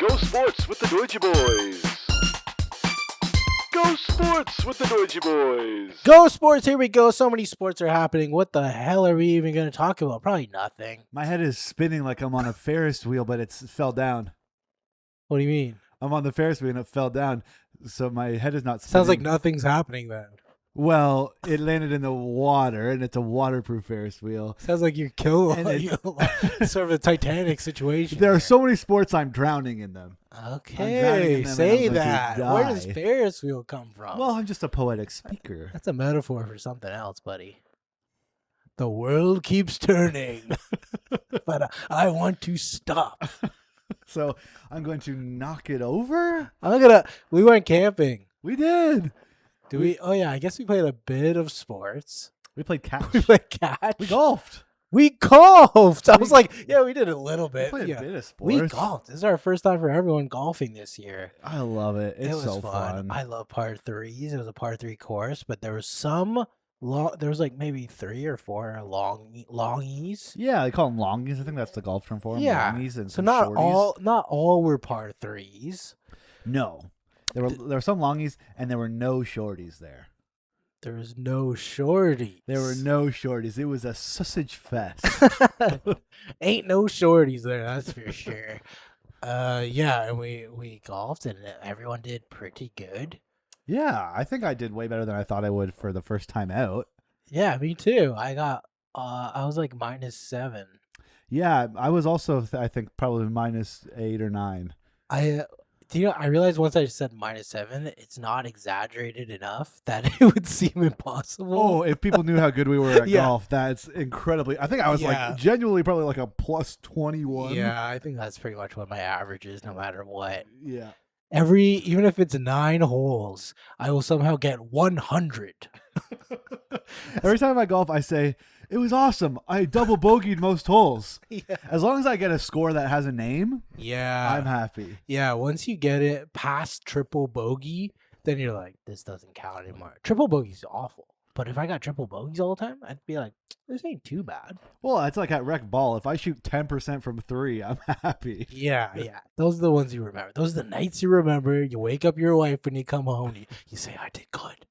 Go Sports with the Deutsche Boys. Go Sports with the Deutsche Boys. Go sports, here we go. So many sports are happening. What the hell are we even going to talk about? Probably nothing. My head is spinning like I'm on a Ferris wheel, but it fell down. What do you mean? I'm on the Ferris wheel and it fell down, so my head is not spinning. Sounds like nothing's happening then. Well, it landed in the water, and it's a waterproof Ferris wheel. Sounds like you're killing sort of a Titanic situation. There are so many sports I'm drowning in them. Okay, say that. Where does Ferris wheel come from? Well, I'm just a poetic speaker. That's a metaphor for something else, buddy. The world keeps turning, but I want to stop. So I'm going to knock it over? We went camping. We did. Do we? Oh, yeah, I guess we played a bit of sports. We played catch. We played catch. We golfed. We golfed. I was like, yeah, we did a little bit. We played yeah. a bit of sports. We golfed. This is our first time for everyone golfing this year. I love it. It was so fun. I love par threes. It was a par 3 course, but there was there was like maybe 3 or 4 longies. Yeah, they call them longies. I think that's the golf term for them. Yeah. Longies and So some not shorties. not all were par 3s. No. There were some longies, and there were no shorties there. There was no shorties. There were no shorties. It was a sausage fest. Ain't no shorties there, that's for sure. Yeah, and we golfed, and everyone did pretty good. Yeah, I think I did way better than I thought I would for the first time out. Yeah, me too. I was like -7. Yeah, I was also, I think, probably -8 or 9. I realized once I said -7, it's not exaggerated enough that it would seem impossible. Oh, if people knew how good we were at Yeah. golf, that's incredibly. I think I was like genuinely probably like a +21. Yeah, I think that's pretty much what my average is, no matter what. Yeah. Even if it's 9 holes, I will somehow get 100. Every time I golf, I say, it was awesome. I double bogeyed most holes. Yeah. As long as I get a score that has a name, Yeah. I'm happy. Yeah, once you get it past triple bogey, then you're like, this doesn't count anymore. Triple bogey's awful. But if I got triple bogeys all the time, I'd be like, this ain't too bad. Well, it's like at rec ball. If I shoot 10% from 3, I'm happy. Yeah. Those are the ones you remember. Those are the nights you remember. You wake up your wife when you come home. You say, I did good.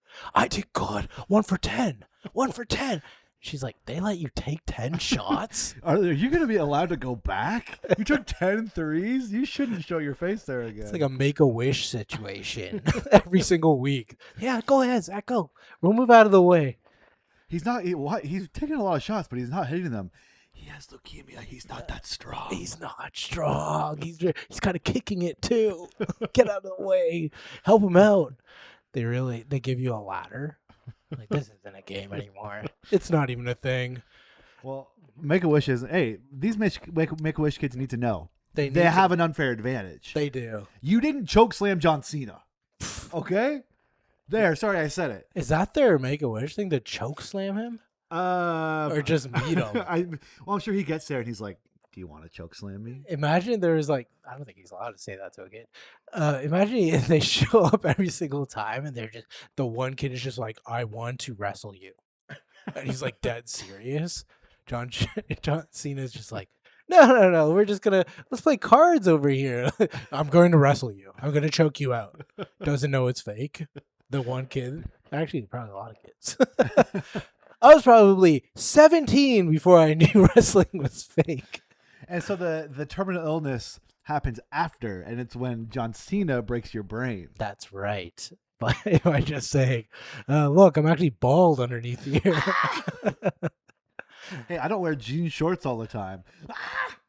1 for 10. 1 for 10. She's like, they let you take 10 shots? Are you going to be allowed to go back? You took 10 threes? You shouldn't show your face there again. It's like a Make-A-Wish situation every single week. Yeah, go ahead, Zach, go. We'll move out of the way. He's taking a lot of shots, but he's not hitting them. He has leukemia. He's not that strong. He's not strong. He's kind of kicking it, too. Get out of the way. Help him out. They give you a ladder. Like, this isn't a game anymore. It's not even a thing. Well, Make-A-Wish is, hey, these Make-A-Wish kids need to know. They need have an unfair advantage. They do. You didn't choke slam John Cena. Okay? There, sorry I said it. Is that their Make-A-Wish thing, to choke slam him? Or just meet him? I'm sure he gets there and he's like, do you want to choke slam me? Imagine there's like, I don't think he's allowed to say that to a kid. Imagine if they show up every single time and the one kid is just like, I want to wrestle you. And he's like dead serious. John Cena's just like, no, we're just let's play cards over here. I'm going to wrestle you. I'm going to choke you out. Doesn't know it's fake. The one kid, actually probably a lot of kids. I was probably 17 before I knew wrestling was fake. And so the terminal illness happens after, and it's when John Cena breaks your brain. That's right. By just saying, look, I'm actually bald underneath here. Hey, I don't wear jean shorts all the time.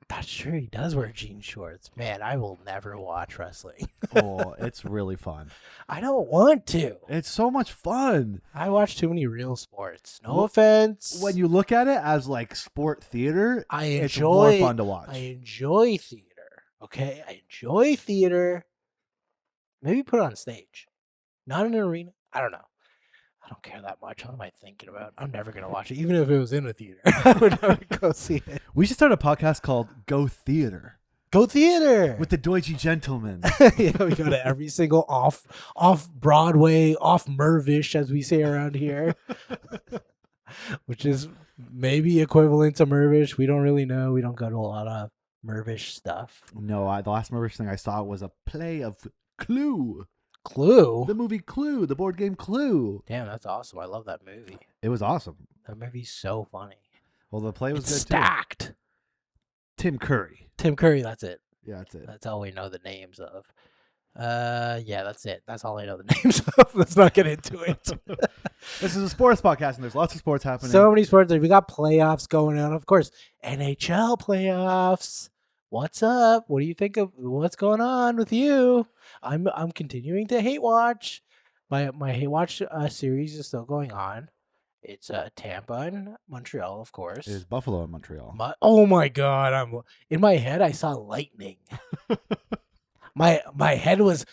That's true. He does wear jean shorts. Man, I will never watch wrestling. Oh, it's really fun. I don't want to. It's so much fun. I watch too many real sports. No offense. When you look at it as like sport theater, it's more fun to watch. I enjoy theater. Okay? I enjoy theater. Maybe put it on stage. Not in an arena. I don't know. I don't care that much. What am I thinking about? I'm never going to watch it. Even if it was in a theater, I would never go see it. We should start a podcast called Go Theater. Go theater. With the Deutsche Gentlemen. Yeah, we go to every single off Broadway, off Mervish, as we say around here. Which is maybe equivalent to Mervish. We don't really know. We don't go to a lot of Mervish stuff. No, the last Mervish thing I saw was a play of Clue. Clue? The movie Clue, the board game Clue. Damn, that's awesome. I love that movie. It was awesome. That movie's so funny. Well, the play was It's good stacked. too. Tim Curry. Tim Curry, that's it. Yeah, that's it. That's all we know the names of. Yeah, that's it. That's all I know the names of. Let's not get into it. This is a sports podcast, and there's lots of sports happening. So many sports. We got playoffs going on. Of course, NHL playoffs. What's up? What do you think of what's going on with you? I'm continuing to hate watch. My hate watch series is still going on. It's Tampa and Montreal, of course. It is Buffalo and Montreal. Oh my god! I'm in my head. I saw lightning. My head was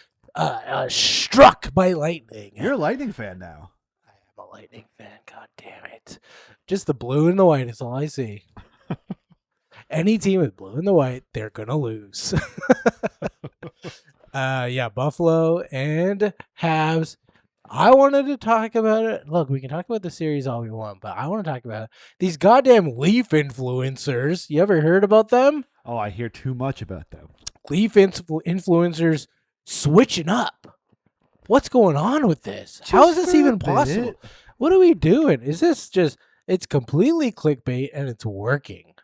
struck by lightning. You're a Lightning fan now. I am a Lightning fan. God damn it! Just the blue and the white is all I see. Any team with blue and the white, they're gonna lose. Yeah, Buffalo and Habs. I wanted to talk about it. Look, we can talk about the series all we want, but I want to talk about these goddamn Leaf influencers. You ever heard about them? Oh, I hear too much about them. Leaf influencers switching up. What's going on with this? How is this even possible? What are we doing? Is this just, it's completely clickbait and it's working.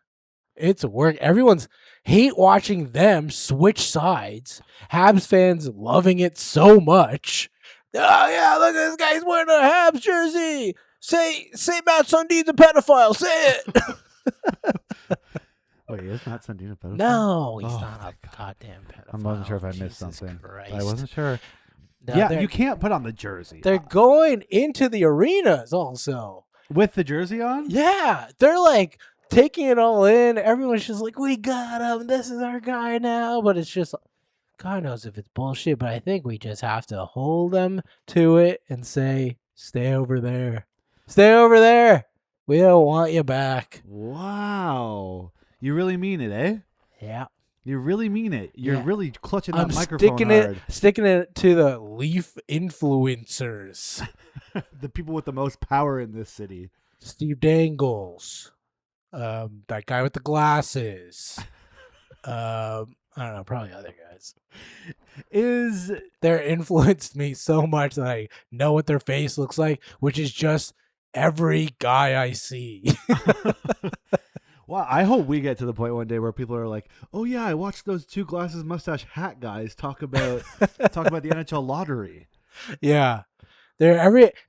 It's work. Everyone's hate watching them switch sides. Habs fans loving it so much. Oh yeah, look at this guy's wearing a Habs jersey. Say Matt Sundin's a pedophile. Say it. Wait, is Matt Sundin a pedophile? No, he's Oh, not thank a goddamn pedophile. I wasn't sure if I missed Jesus something. Christ. I wasn't sure. No, Yeah, they're- you can't put on the jersey. They're going into the arenas also. With the jersey on? Yeah, they're like taking it all in. Everyone's just like, we got him. This is our guy now. But it's just, God knows if it's bullshit. But I think we just have to hold them to it and say, stay over there. Stay over there. We don't want you back. Wow. You really mean it, eh? Yeah. You really mean it. You're Yeah. really clutching that I'm microphone sticking it to the Leaf influencers. hard. The people with the most power in this city. Steve Dangles. That guy with the glasses. I don't know, probably other guys. They're influenced me so much that I know what their face looks like, which is just every guy I see. Well, I hope we get to the point one day where people are like, "Oh yeah, I watched those two glasses, mustache, hat guys talk about the NHL lottery." Yeah, they're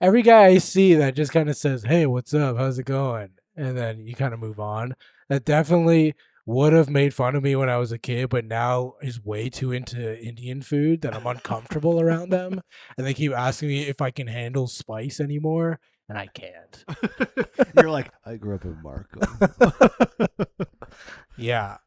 every guy I see that just kind of says, "Hey, what's up? How's it going?" And then you kind of move on. That definitely would have made fun of me when I was a kid, but now is way too into Indian food that I'm uncomfortable around them, and they keep asking me if I can handle spice anymore. And I can't. You're like, I grew up in Markham. Yeah.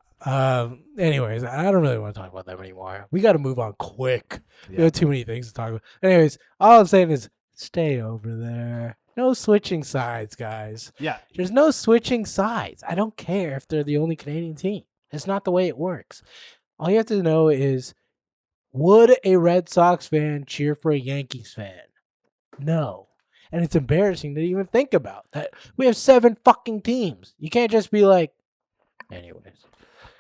Anyways, I don't really want to talk about them anymore. We got to move on quick. We Yeah. have too many things to talk about. Anyways, all I'm saying is stay over there. No switching sides, guys. Yeah. There's no switching sides. I don't care if they're the only Canadian team. It's not the way it works. All you have to know is, would a Red Sox fan cheer for a Yankees fan? No. And it's embarrassing to even think about that. We have 7 fucking teams. You can't just be like, anyways.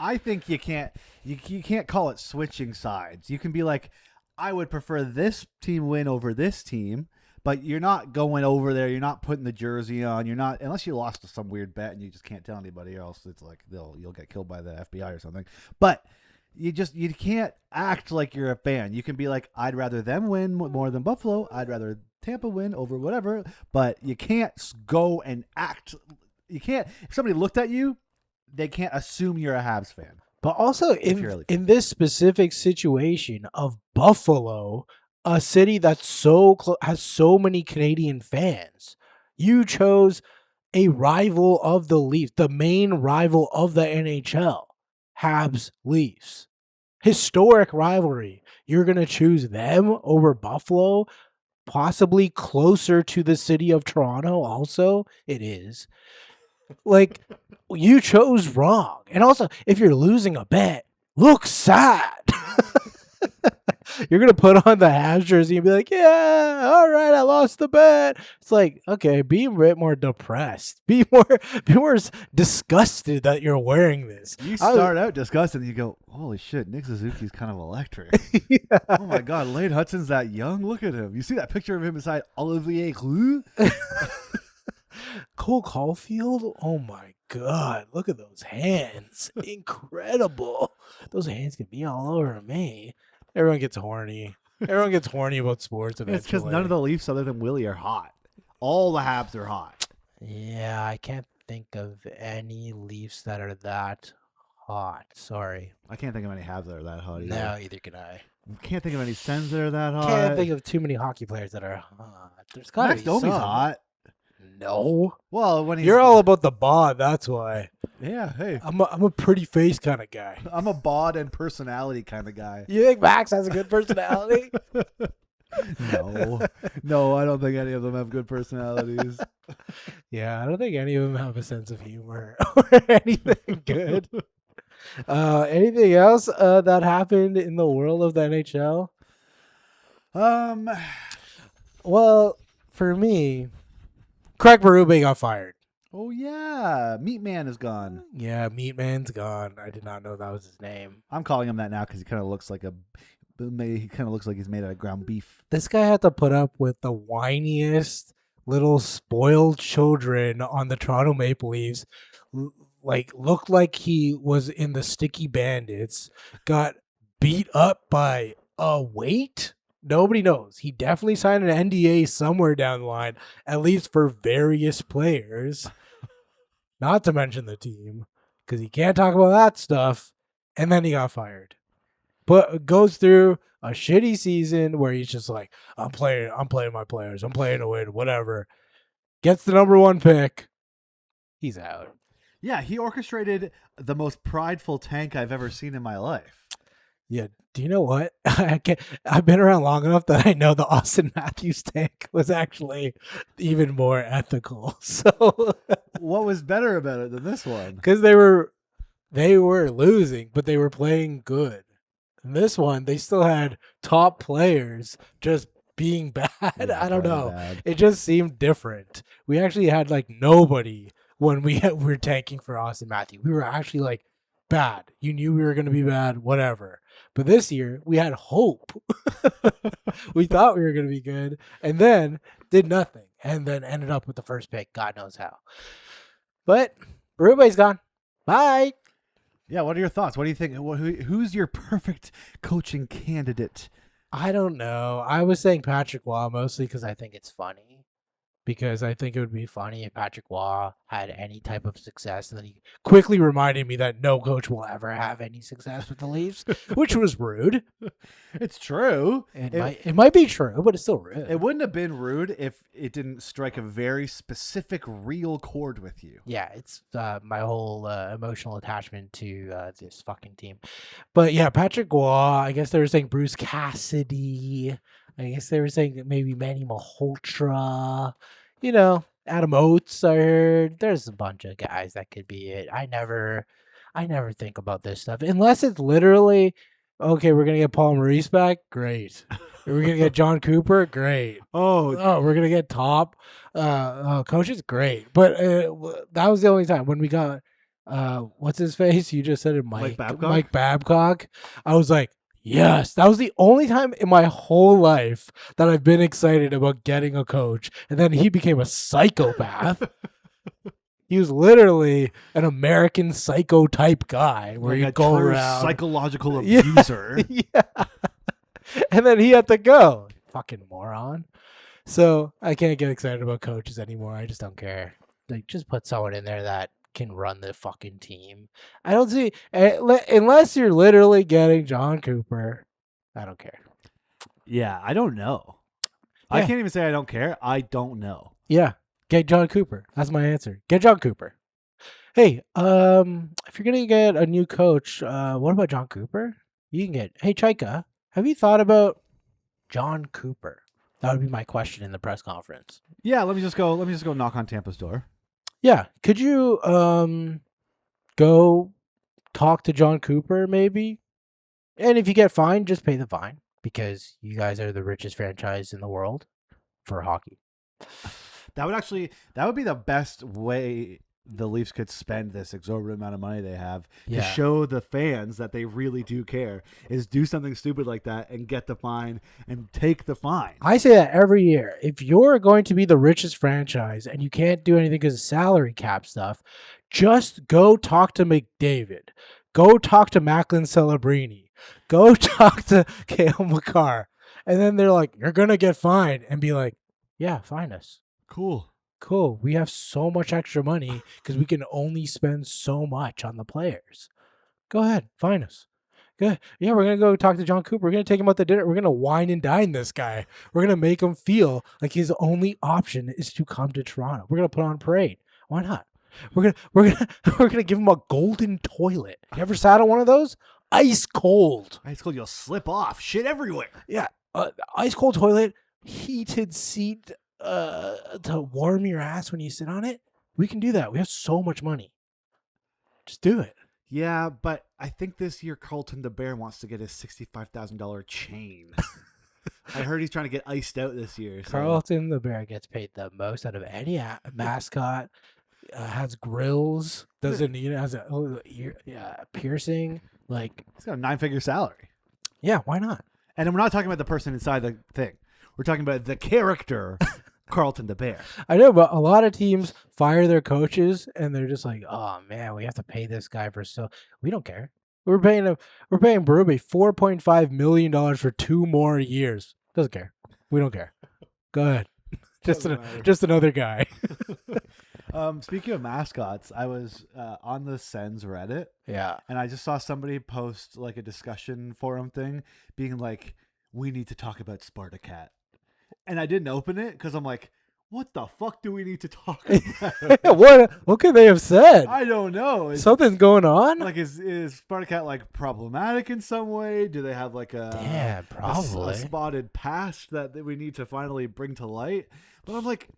I think you can't call it switching sides. You can be like, I would prefer this team win over this team, but you're not going over there. You're not putting the jersey on. You're not, unless you lost to some weird bet and you just can't tell anybody else. It's like you'll get killed by the FBI or something. But you can't act like you're a fan. You can be like, I'd rather them win more than Buffalo. I'd rather Tampa win over whatever. But you can't go and act. You can't. If somebody looked at you, they can't assume you're a Habs fan. But also, in this specific situation of Buffalo, a city that's so has so many Canadian fans, you chose a rival of the Leafs, the main rival of the NHL, Habs Leafs. Historic rivalry. You're going to choose them over Buffalo, possibly closer to the city of Toronto also? It is. Like, you chose wrong. And also, if you're losing a bet, look sad. You're gonna put on the Habs jersey and be like, "Yeah, all right, I lost the bet." It's like, okay, be a bit more depressed. Be more disgusted that you're wearing this. You start out disgusted, and you go, "Holy shit, Nick Suzuki's kind of electric." Yeah. Oh my God, Lane Hudson's that young. Look at him. You see that picture of him beside Olivier Giroux? Cole Caulfield. Oh my God, look at those hands! Incredible. Those hands can be all over me. Everyone gets horny. Everyone gets horny about sports eventually. It's because none of the Leafs other than Willie are hot. All the Habs are hot. Yeah, I can't think of any Leafs that are that hot. Sorry. I can't think of any Habs that are that hot either. No, either can I. Can't think of any Sens that are that hot. Can't think of too many hockey players that are hot. There's gotta Max be Domi's some. hot. No. Well, when he's You're all about the bod, that's why. yeah. Hey, I'm a pretty face kind of guy. I'm a bod and personality kind of guy. You think Max has a good personality? No, I don't think any of them have good personalities. Yeah, I don't think any of them have a sense of humor or anything good. Anything else that happened in the world of the NHL? Well, for me, Craig Berube got fired. Oh yeah, Meat Man is gone. Yeah, Meat Man's gone. I did not know that was his name. I'm calling him that now because he kind of looks like he's made out of ground beef. This guy had to put up with the whiniest little spoiled children on the Toronto Maple Leafs. Looked like he was in the Sticky Bandits. Got beat up by a weight. Nobody knows. He definitely signed an NDA somewhere down the line, at least for various players. Not to mention the team, because he can't talk about that stuff. And then he got fired. But goes through a shitty season where he's just like, I'm playing my players. I'm playing away to whatever. Gets the number 1 pick. He's out. Yeah, he orchestrated the most prideful tank I've ever seen in my life. Yeah. Do you know what? I've been around long enough that I know the Austin Matthews tank was actually even more ethical. So What was better about it than this one? because they were losing, but they were playing good. And this one, they still had top players just being bad. Yeah, I don't probably know. bad. It just seemed different. We actually had like nobody when we were tanking for Austin Matthews. We were actually like bad. You knew we were going to be bad, whatever. But this year, we had hope. We thought we were going to be good, and then did nothing, and then ended up with the first pick. God knows how. But Berube's gone. Bye. Yeah, what are your thoughts? What do you think? Who's your perfect coaching candidate? I don't know. I was saying Patrick Waugh mostly because I think it's funny. Because I think it would be funny if Patrick Waugh had any type of success. And then he quickly reminded me that no coach will ever have any success with the Leafs, which was rude. It's true. It might be true, but it's still rude. It wouldn't have been rude if it didn't strike a very specific, real chord with you. Yeah, it's my whole emotional attachment to this fucking team. But yeah, Patrick Waugh, I guess they were saying Bruce Cassidy. I guess they were saying maybe Manny Malhotra. You know, Adam Oates, I heard. There's a bunch of guys that could be it. I never think about this stuff. Unless it's literally, okay, we're going to get Paul Maurice back. Great. We're going to get Jon Cooper. Great. Oh, We're going to get top coaches. Great. But that was the only time when we got, what's his face? You just said it, Mike Babcock. I was like, yes, that was the only time in my whole life that I've been excited about getting a coach. And then he became a psychopath. He was literally an American psycho type guy where like you go true around. psychological abuser. Yeah. And then he had to go. Fucking moron. So I can't get excited about coaches anymore. I just don't care. Like, just put someone in there that can run the fucking team. I don't see, unless you're literally getting Jon Cooper, I don't care. Yeah, I don't know. I Yeah. can't even say I don't care. I don't know. Yeah, get Jon Cooper. That's my answer. Get Jon Cooper. Hey, if you're gonna get a new coach, what about Jon Cooper? You can get. Hey, Chaika, have you thought about Jon Cooper? That would be my question in the press conference. Yeah, let me just go knock on Tampa's door. Yeah, could you go talk to Jon Cooper maybe? And if you get fined, just pay the fine. because you guys are the richest franchise in the world for hockey. That would be the best way the Leafs could spend this exorbitant amount of money they have to show the fans that they really do care, is do something stupid like that and get the fine and take the fine. I say that every year. If you're going to be the richest franchise and you can't do anything because of salary cap stuff, just go talk to McDavid. Go talk to Macklin Celebrini. Go talk to Cale Makar. And then they're like, you're going to get fined. And be like, yeah, fine us. Cool. We have so much extra money because we can only spend so much on the players. Go ahead. Fine us. Good. Yeah, we're going to go talk to Jon Cooper. We're going to take him out to dinner. We're going to wine and dine this guy. We're going to make him feel like his only option is to come to Toronto. We're going to put on a parade. Why not? We're gonna give him a golden toilet. You ever sat on one of those? Ice cold. Ice cold. You'll slip off. Shit everywhere. Yeah. Ice cold toilet, heated seat to warm your ass when you sit on it. We can do that. We have so much money. Just do it. Yeah, but I think this year Carlton the Bear wants to get his $65,000 chain. I heard he's trying to get iced out this year. So. Carlton the Bear gets paid the most out of any mascot. Has grills. Doesn't need it. Has a piercing. Like he's got a 9-figure salary. Yeah, why not? And we're not talking about the person inside the thing. We're talking about the character, Carlton the Bear. I know, but a lot of teams fire their coaches, and they're just like, "Oh man, we have to pay this guy for so." We don't care. We're paying Berube $4.5 million for 2 more years. Doesn't care. We don't care. Go ahead. Just another guy. Speaking of mascots, I was on the Sens Reddit. Yeah. And I just saw somebody post like a discussion forum thing being like, we need to talk about Spartacat. And I didn't open it because I'm like, what the fuck do we need to talk about? What could they have said? I don't know. Something's going on? Like, is Spartacat like problematic in some way? Do they have like probably a spotted past that we need to finally bring to light? But I'm like,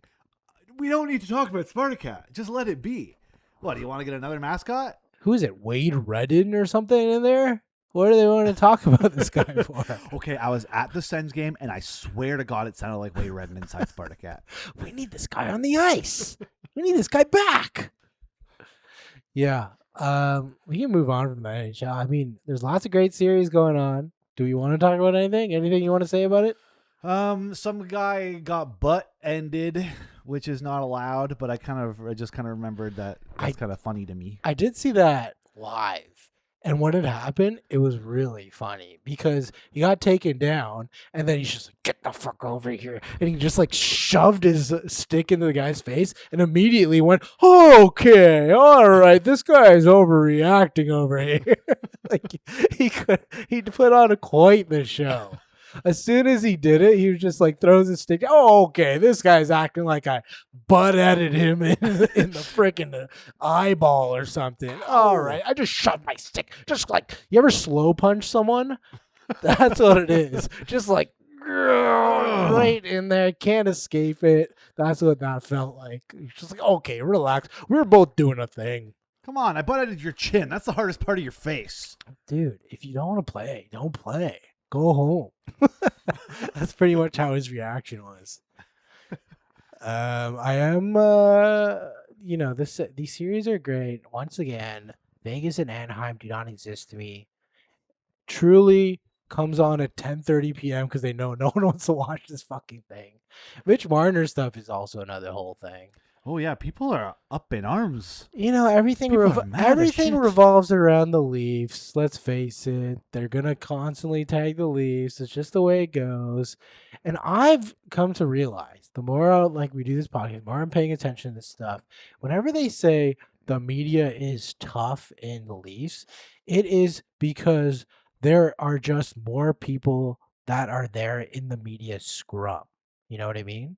we don't need to talk about Spartacat. Just let it be. What, do you want to get another mascot? Who is it? Wade Redden or something in there? What do they want to talk about this guy for? Okay, I was at the Sens game, and I swear to God it sounded like Wade Redden inside Spartacat. We need this guy on the ice. We need this guy back. Yeah. We can move on from the NHL. I mean, there's lots of great series going on. Do we want to talk about anything? Anything you want to say about it? Some guy got butt ended, which is not allowed, but I just kind of remembered that that's kind of funny to me. I did see that live. And when it happened, it was really funny because he got taken down and then he's just like, get the fuck over here. And he just like shoved his stick into the guy's face and immediately went, okay, all right, this guy is overreacting over here. Like he put on quite the show. As soon as he did it, he was just like throws his stick. Oh, okay, this guy's acting like I butt-headed him in the freaking eyeball or something. All right, I just shoved my stick. Just like, you ever slow punch someone? That's what it is. Just like right in there, can't escape it. That's what that felt like. Just like, okay, relax. We're both doing a thing. Come on, I butt-headed your chin. That's the hardest part of your face. Dude, if you don't want to play, don't play. Go home. That's pretty much how his reaction was. I am, these series are great. Once again, Vegas and Anaheim do not exist to me. Truly comes on at 10:30 p.m. because they know no one wants to watch this fucking thing. Mitch Marner stuff is also another whole thing. Oh yeah, people are up in arms. Everything revolves around the Leafs. Let's face it. They're going to constantly tag the Leafs. It's just the way it goes. And I've come to realize the more we do this podcast, the more I'm paying attention to this stuff. Whenever they say the media is tough in the Leafs, it is because there are just more people that are there in the media scrum. You know what I mean?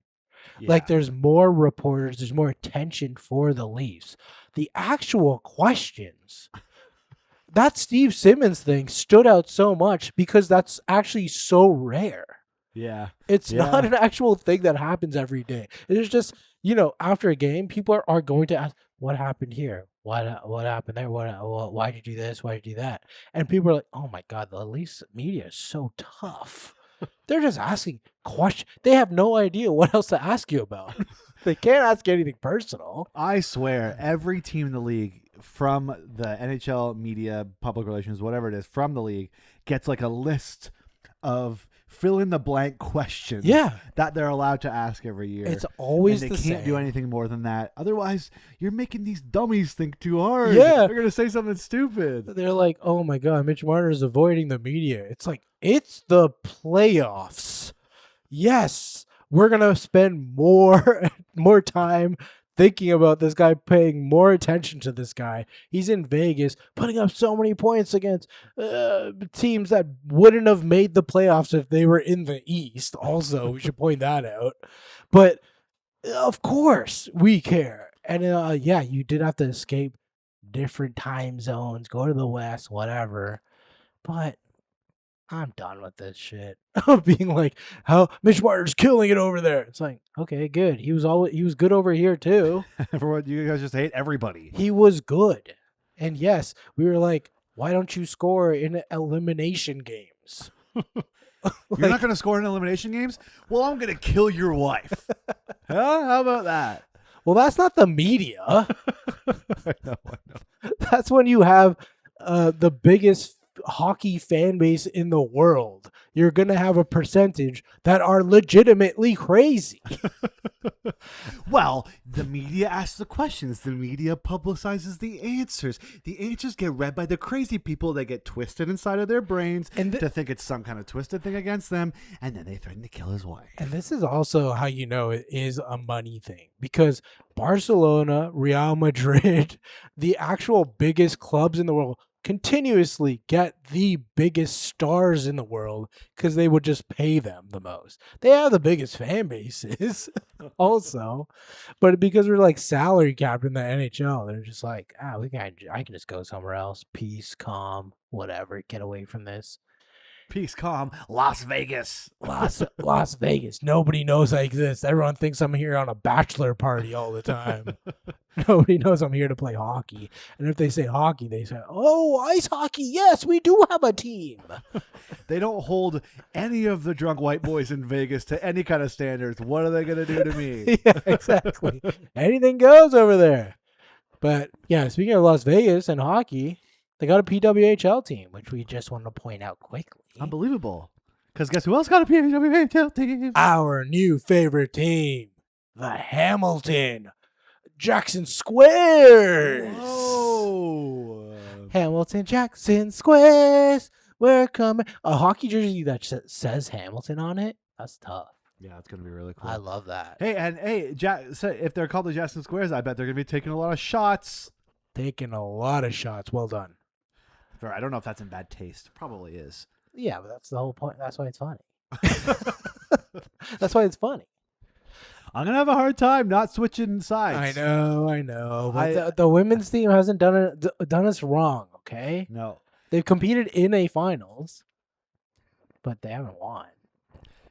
Yeah. Like there's more reporters, there's more attention for the Leafs. The actual questions, that Steve Simmons thing stood out so much because that's actually so rare. Yeah. It's not an actual thing that happens every day. It is just, after a game, people are going to ask, what happened here? What happened there? Why'd you do this? Why'd you do that? And people are like, oh my God, the Leafs media is so tough. They're just asking questions. They have no idea what else to ask you about. They can't ask anything personal. I swear, every team in the league, from the NHL media, public relations, whatever it is, from the league, gets like a list of fill in the blank questions that they're allowed to ask every year. It's always and the they same. can't do anything more than that. Otherwise, you're making these dummies think too hard. Yeah. They're going to say something stupid. They're like, oh my God, Mitch Marner is avoiding the media. It's like, it's the playoffs. Yes, we're going to spend more time thinking about this guy, paying more attention to this guy. He's in Vegas, putting up so many points against teams that wouldn't have made the playoffs if they were in the East. Also, we should point that out. But of course, we care. And yeah, you did have to escape different time zones, go to the West, whatever. But I'm done with this shit of being like, how Mitch Marner's killing it over there. It's like, okay, good. He was good over here too. For what you guys just hate everybody. He was good. And yes, we were like, why don't you score in elimination games? You're not going to score in elimination games? Well, I'm going to kill your wife. Huh? How about that? Well, that's not the media. I know. That's when you have the biggest hockey fan base in the world. You're going to have a percentage that are legitimately crazy. Well, the media asks the questions. The media publicizes the answers. The answers get read by the crazy people. They get twisted inside of their brains to think it's some kind of twisted thing against them, and then they threaten to kill his wife. And this is also how you know it is a money thing, because Barcelona, Real Madrid, the actual biggest clubs in the world, continuously get the biggest stars in the world because they would just pay them the most. They have the biggest fan bases also, but because we're like salary capped in the NHL, they're just like, I can just go somewhere else. Peace, calm, whatever. Get away from this. Peace, calm, Las Vegas. Las Vegas. Nobody knows I exist. Everyone thinks I'm here on a bachelor party all the time. Nobody knows I'm here to play hockey. And if they say hockey, they say, oh, ice hockey. Yes, we do have a team. They don't hold any of the drunk white boys in Vegas to any kind of standards. What are they going to do to me? Yeah, exactly. Anything goes over there. But yeah, speaking of Las Vegas and hockey, they got a PWHL team, which we just want to point out quickly. Unbelievable. Because guess who else got a PWHL team? Our new favorite team, the Hamilton Jackson Squares. Whoa. Hamilton Jackson Squares. We're coming. A hockey jersey that says Hamilton on it. That's tough. Yeah, it's going to be really cool. I love that. Hey, so if they're called the Jackson Squares, I bet they're going to be taking a lot of shots. Taking a lot of shots. Well done. I don't know if that's in bad taste. Probably is. Yeah, but that's the whole point. That's why it's funny. That's why it's funny. I'm going to have a hard time not switching sides. I know. But the women's team hasn't done us wrong, okay? No. They've competed in a finals, but they haven't won.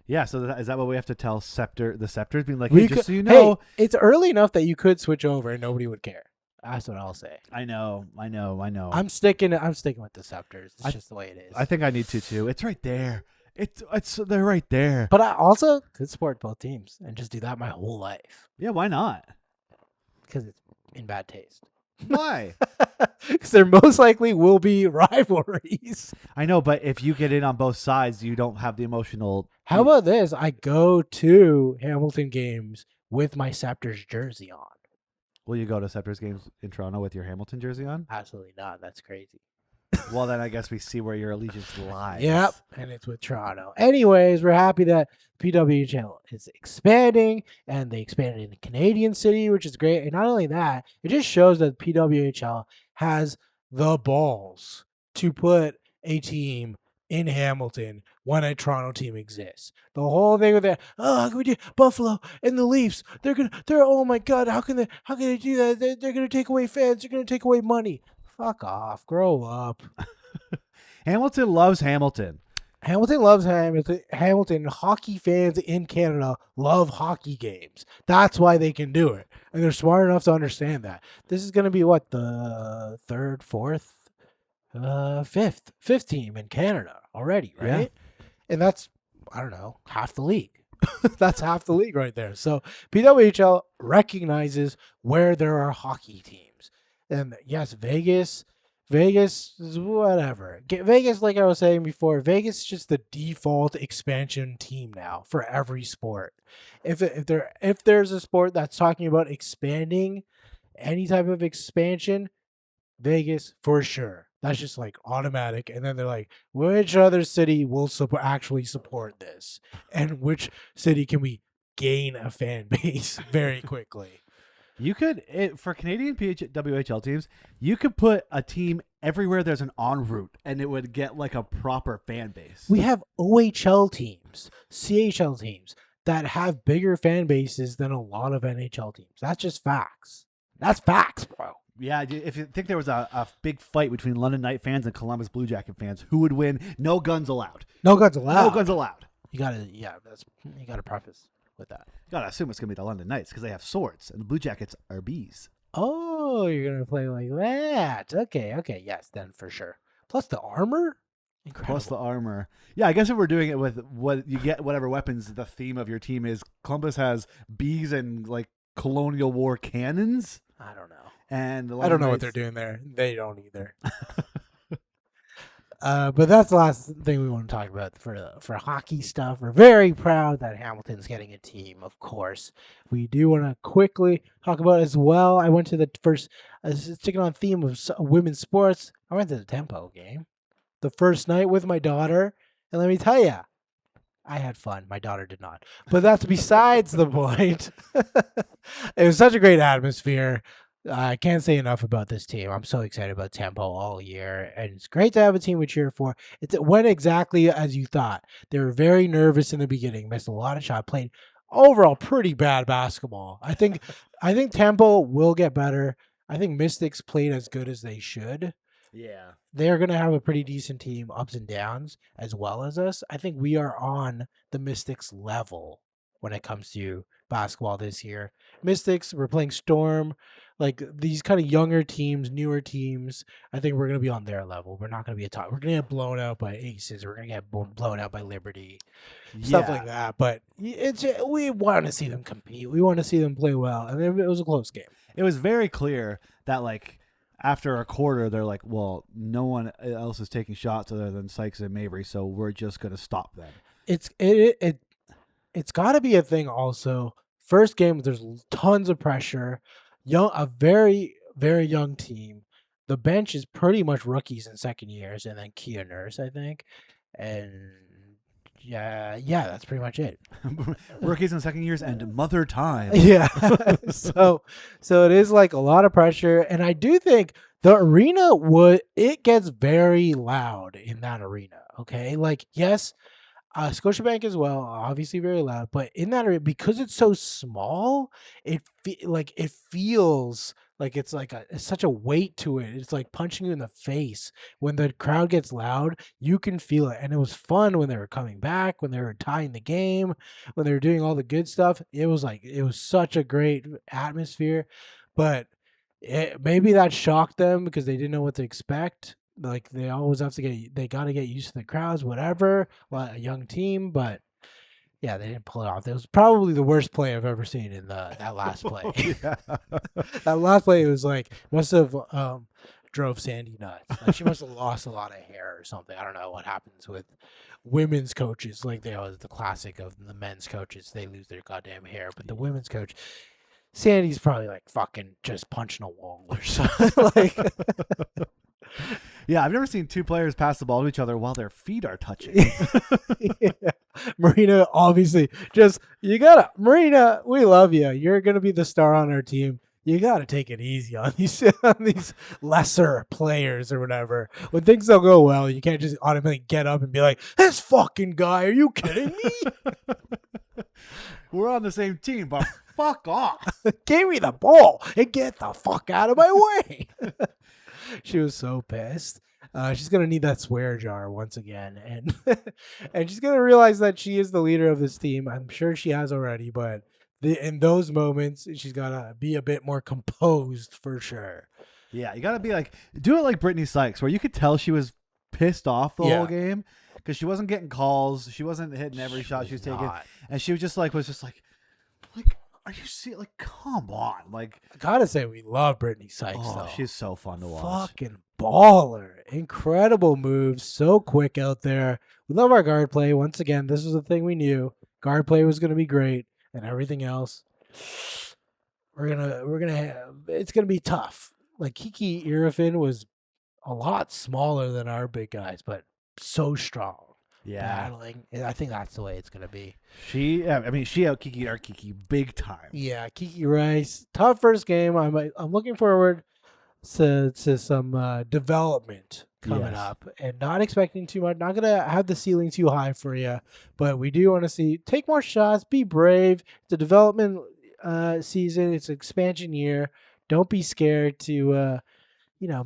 Yeah, so is that what we have to tell the Scepters? Being like, hey, just so you know. Hey, it's early enough that you could switch over and nobody would care. That's what I'll say. I know. I'm sticking with the Scepters. It's just the way it is. I think I need to too. It's right there. They're right there. But I also could support both teams and just do that my whole life. Yeah, why not? Because it's in bad taste. Why? Because there most likely will be rivalries. I know, but if you get in on both sides, you don't have the emotional. How about this? I go to Hamilton games with my Scepters jersey on. Will you go to Scepters games in Toronto with your Hamilton jersey on? Absolutely not. That's crazy. Well, then I guess we see where your allegiance lies. Yep, and it's with Toronto. Anyways, we're happy that PWHL is expanding, and they expanded in a Canadian city, which is great. And not only that, it just shows that PWHL has the balls to put a team in Hamilton when a Toronto team exists. The whole thing with that, how can we do Buffalo and the Leafs? They're oh my God, how can they do that? They're gonna take away fans, they're gonna take away money. Fuck off, grow up. Hamilton loves Hamilton. Hamilton loves Hamilton. Hamilton hockey fans in Canada love hockey games. That's why they can do it, and they're smart enough to understand that. This is going to be what, the third, fourth, fifth team in Canada already, Yeah. right? And that's, I don't know, half the league. That's half the league right there. So PWHL recognizes where there are hockey teams, and yes, Vegas is whatever. Vegas, like I was saying before, Vegas is just the default expansion team now for every sport. If there's a sport that's talking about expanding, any type of expansion, Vegas for sure. That's just like automatic. And then they're like, which other city will actually support this, and which city can we gain a fan base very quickly? You could, for Canadian WHL teams, you could put a team everywhere there's an en route, and it would get like a proper fan base. We have OHL teams, CHL teams that have bigger fan bases than a lot of NHL teams. That's just facts. That's facts, bro. Yeah, if you think there was a big fight between London Knight fans and Columbus Blue Jacket fans, who would win? No guns allowed. No guns allowed. No guns allowed. You gotta preface with that. Gotta assume it's gonna be the London Knights because they have swords, and the Blue Jackets are bees. Oh, you're gonna play like that. Okay, yes, then for sure. Plus the armor? Incredible. Plus the armor. Yeah, I guess if we're doing it with what you get, whatever weapons the theme of your team is, Columbus has bees and like colonial war cannons. I don't know. And I don't know what they're doing there. They don't either. But that's the last thing we want to talk about for hockey stuff. We're very proud that Hamilton's getting a team, of course. We do want to quickly talk about as well. I went to the first, sticking on theme of women's sports, I went to the Tempo game the first night with my daughter. And let me tell you, I had fun. My daughter did not. But that's besides the point. It was such a great atmosphere. I can't say enough about this team. I'm so excited about Tempo all year, and it's great to have a team we cheer for. It went exactly as you thought. They were very nervous in the beginning, missed a lot of shots, played overall pretty bad basketball. I think Tempo will get better. I think Mystics played as good as they should. Yeah. They're going to have a pretty decent team, ups and downs, as well as us. I think we are on the Mystics level when it comes to basketball this year. Mystics, we're playing Storm. Like these kind of younger teams, newer teams, I think we're going to be on their level. We're not going to be a top. We're going to get blown out by Aces. We're going to get blown out by Liberty. Stuff like that. But we want to see them compete. We want to see them play well. And it was a close game. It was very clear that, like, after a quarter, they're like, well, no one else is taking shots other than Sykes and Mabry, so we're just going to stop them. It's got to be a thing also. First game, there's tons of pressure. A very, very young team. The bench is pretty much rookies and second years, and then Kia Nurse, I think. And yeah, that's pretty much it. Rookies and second years and mother time. Yeah. So it is like a lot of pressure, and I do think the arena it gets very loud in that arena. Okay, like yes. Scotiabank as well, obviously very loud, but in that area, because it's so small, it feels like it's such a weight to it. It's like punching you in the face. When the crowd gets loud, you can feel it. And it was fun when they were coming back, when they were tying the game, when they were doing all the good stuff. It was such a great atmosphere, but maybe that shocked them because they didn't know what to expect. Like they always have to they got to get used to the crowds, whatever. A young team, but yeah, they didn't pull it off. It was probably the worst play I've ever seen in that last play. That last play, it was like must have drove Sandy nuts. Like she must have lost a lot of hair or something. I don't know what happens with women's coaches. Like they always the classic of the men's coaches, they lose their goddamn hair, but the women's coach. Sandy's probably like fucking just punching a wall or something. Like. Yeah, I've never seen two players pass the ball to each other while their feet are touching. Yeah. Marina, obviously, Marina, we love you. You're going to be the star on our team. You got to take it easy on these lesser players or whatever. When things don't go well, you can't just automatically get up and be like, this fucking guy, are you kidding me? We're on the same team, but fuck off. Give me the ball and get the fuck out of my way. She was so pissed. She's gonna need that swear jar once again, and and she's gonna realize that she is the leader of this team. I'm sure she has already, but in those moments, she's gotta be a bit more composed for sure. Yeah, you gotta be like, do it like Brittany Sykes, where you could tell she was pissed off the whole game because she wasn't getting calls, she wasn't hitting every shot she was taking, and she was just like, are you serious? Like, come on, like, I gotta say, we love Brittany Sykes. oh, though. she's so fun to watch. Fucking baller, incredible moves, so quick out there. We love our guard play. Once again, this was the thing we knew. Guard play was gonna be great, and everything else, it's gonna be tough. Like Kiki Irafin was a lot smaller than our big guys, but so strong. Yeah, Battling. I think that's the way it's gonna be. she out Kiki our Kiki big time. Yeah, Kiki Rice, tough first game. I'm looking forward to some development coming up, and not expecting too much. Not gonna have the ceiling too high for you, but we do want to see take more shots, be brave. It's a development season. It's an expansion year. Don't be scared to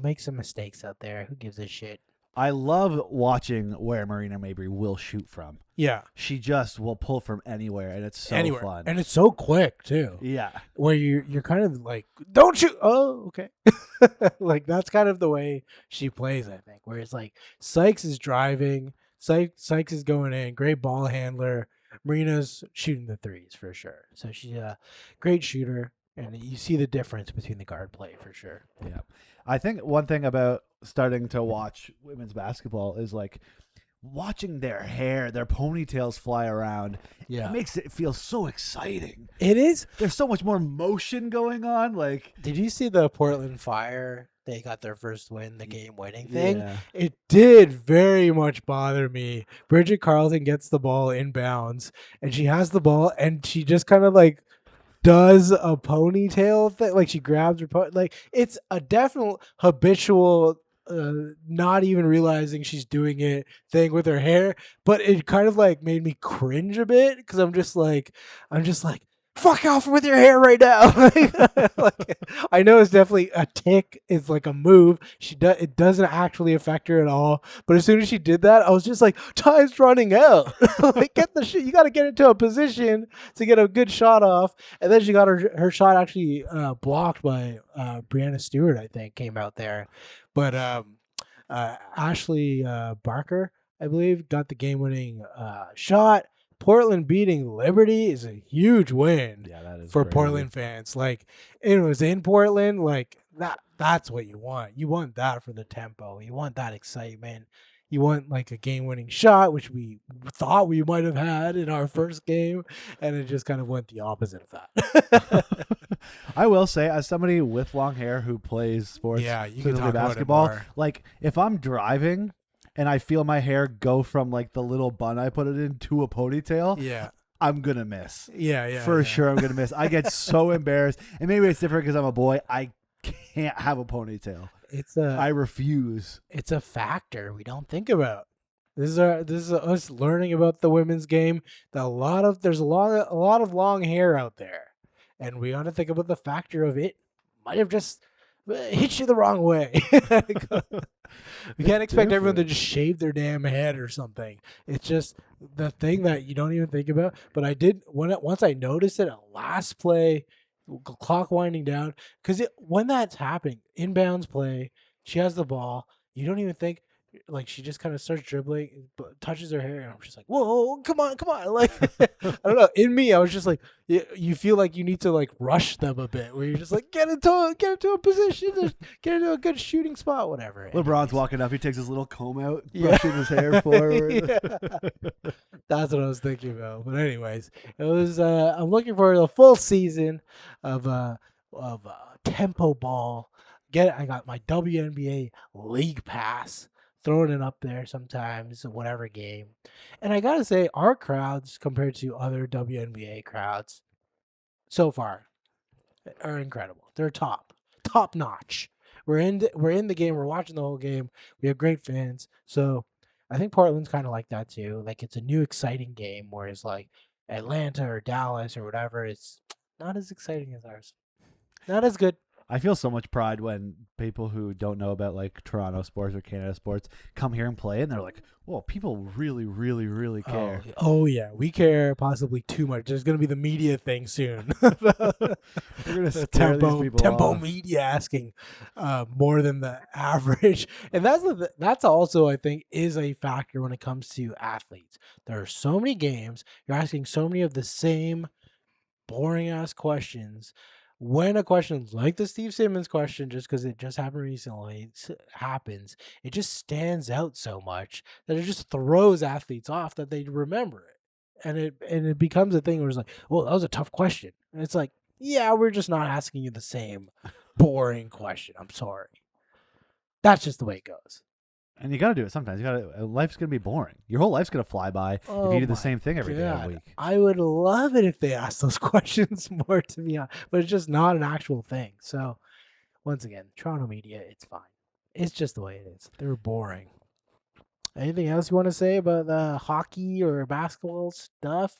make some mistakes out there. Who gives a shit? I love watching where Marina Mabry will shoot from. Yeah, She just will pull from anywhere, and it's so anywhere, fun. and it's so quick too. Yeah, Where you're kind of like, don't shoot. Oh, okay. Like that's kind of the way she plays, I think. Where it's like Sykes is driving, Sykes is going in, great ball handler. Marina's shooting the threes for sure. So she's a great shooter, and you see the difference between the guard play for sure. yeah. I think one thing about starting to watch women's basketball is like watching their hair, their ponytails fly around. Yeah, It makes it feel so exciting. it is. There's so much more motion going on. Like, Did you see the Portland Fire? They got their first win, the game-winning thing. yeah. It did very much bother me. Bridget Carleton gets the ball inbounds, and she has the ball, and she just kind of like does a ponytail thing. Like she grabs her like it's a definite habitual. Not even realizing she's doing it thing with her hair, but it kind of like made me cringe a bit because I'm just like, fuck off with your hair right now. Like, I know it's definitely a tick. It's like a move. It doesn't actually affect her at all. But as soon as she did that, I was just like, time's running out. Like, get the shit. You got to get into a position to get a good shot off. And then she got her shot actually blocked by Brianna Stewart, I think, came out there. But Ashley Barker, I believe, got the game-winning shot. Portland beating Liberty is a huge win for crazy. Portland fans. Like, it was in Portland. Like that's what you want. You want that for the tempo. You want that excitement. You want like a game-winning shot, which we thought we might have had in our first game, and it just kind of went the opposite of that. I will say, as somebody with long hair who plays sports, Yeah, you can specifically talk about it basketball, more. like if I'm driving and I feel my hair go from like the little bun I put it in to a ponytail, Yeah, I'm gonna miss. yeah, For sure, I'm gonna miss. I get so embarrassed, and maybe it's different because I'm a boy. I can't have a ponytail. I refuse. It's a factor we don't think about. This is us learning about the women's game. There's a lot of long hair out there, and we ought to think about the factor of it might have just hit you the wrong way. We can't expect everyone to just shave their damn head or something. It's just the thing that you don't even think about. But I did once I noticed it at last play, clock winding down, because when that's happening, inbounds play, she has the ball. You don't even think. Like she just kind of starts dribbling, touches her hair, and I'm just like, "Whoa, come on!" Like I don't know. In me, I was just like, you feel like you need to like rush them a bit, where you're just like, get into a position, get into a good shooting spot, whatever. LeBron's walking up, he takes his little comb out, brushing his hair forward. Yeah. That's what I was thinking about. But anyways, it was. I'm looking for a full season of tempo ball. I got my WNBA League Pass. Throwing it up there sometimes, whatever game. And I gotta say, our crowds compared to other WNBA crowds so far are incredible. They're top notch. We're in the game. We're watching the whole game. We have great fans. So I think Portland's kind of like that too. Like it's a new exciting game, whereas like Atlanta or Dallas or whatever, it's not as exciting as ours. Not as good. I feel so much pride when people who don't know about like Toronto sports or Canada sports come here and play, and they're like, "Whoa, people really, really, really care." Oh yeah, we care possibly too much. There's gonna be the media thing soon. We're gonna scare these people tempo off. media asking more than the average, and that's also I think is a factor when it comes to athletes. There are so many games. You're asking so many of the same boring ass questions. When a question like the Steve Simmons question, just because it just happened recently, happens, it just stands out so much that it just throws athletes off that they remember it, and it becomes a thing where it's like, well, that was a tough question, and it's like, yeah, we're just not asking you the same boring question. I'm sorry, that's just the way it goes. And you got to do it sometimes. Life's gonna be boring. Your whole life's gonna fly by if you do the same thing every day of the week. I would love it if they asked those questions more, to be honest, but it's just not an actual thing. So, once again, Toronto media, it's fine. It's just the way it is. They're boring. Anything else you want to say about the hockey or basketball stuff